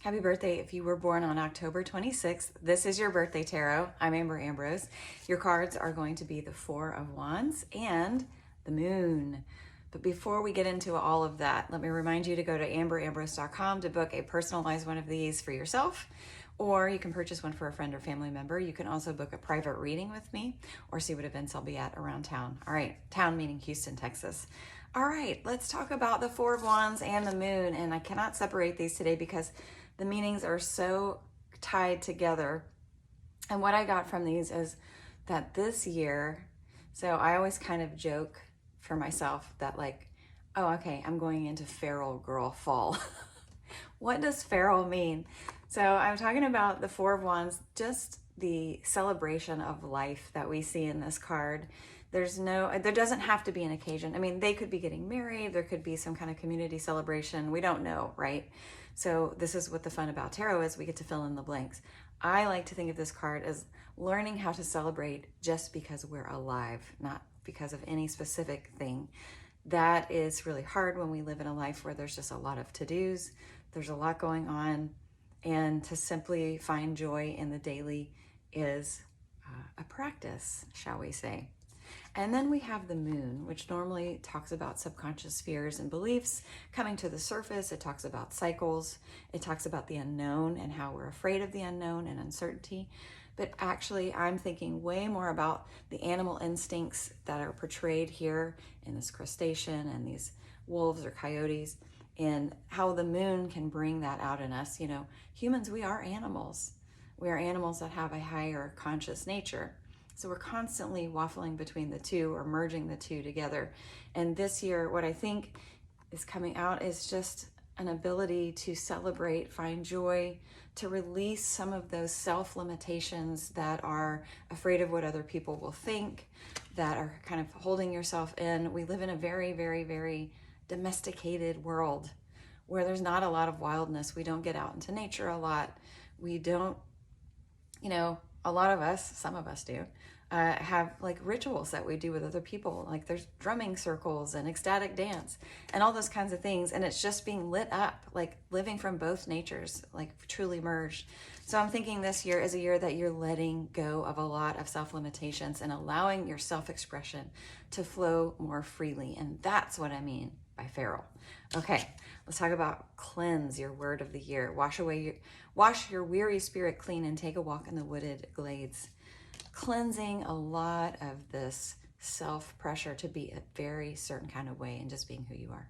Happy birthday if you were born on October 26th. This is your birthday tarot. I'm Amber Ambrose. Your cards are going to be the Four of Wands and the Moon. But before we get into all of that, let me remind you to go to amberambrose.com to book a personalized one of these for yourself, or you can purchase one for a friend or family member. You can also book a private reading with me or see what events I'll be at around town. All right, town meaning Houston, Texas. All right, let's talk about the Four of Wands and the Moon. And I cannot separate these today because the meanings are so tied together. And what I got from these is that this year, so I always kind of joke for myself that like, oh, okay, I'm going into feral girl fall. What does feral mean? So I'm talking about the Four of Wands, just the celebration of life that we see in this card. There doesn't have to be an occasion. I mean, they could be getting married. There could be some kind of community celebration. We don't know, right? So this is what the fun about tarot is. We get to fill in the blanks. I like to think of this card as learning how to celebrate just because we're alive, not because of any specific thing. That is really hard when we live in a life where there's just a lot of to-dos. There's a lot going on. And to simply find joy in the daily is a practice, shall we say. And then we have the Moon, which normally talks about subconscious fears and beliefs coming to the surface. It talks about cycles. It talks about the unknown and how we're afraid of the unknown and uncertainty. But actually, I'm thinking way more about the animal instincts that are portrayed here in this crustacean and these wolves or coyotes, and how the moon can bring that out in us. You know, humans, we are animals. We are animals that have a higher conscious nature. So we're constantly waffling between the two or merging the two together. And this year, what I think is coming out is just an ability to celebrate, find joy, to release some of those self-limitations that are afraid of what other people will think, that are kind of holding yourself in. We live in a very, very, very domesticated world where there's not a lot of wildness. We don't get out into nature a lot. We don't, you know, a lot of us, some of us do, have like rituals that we do with other people. Like there's drumming circles and ecstatic dance and all those kinds of things. And it's just being lit up, like living from both natures, like truly merged. So I'm thinking this year is a year that you're letting go of a lot of self-limitations and allowing your self-expression to flow more freely. And that's what I mean by feral. Okay, let's talk about cleanse, your word of the year. Wash your weary spirit clean and take a walk in the wooded glades. Cleansing a lot of this self-pressure to be a very certain kind of way and just being who you are.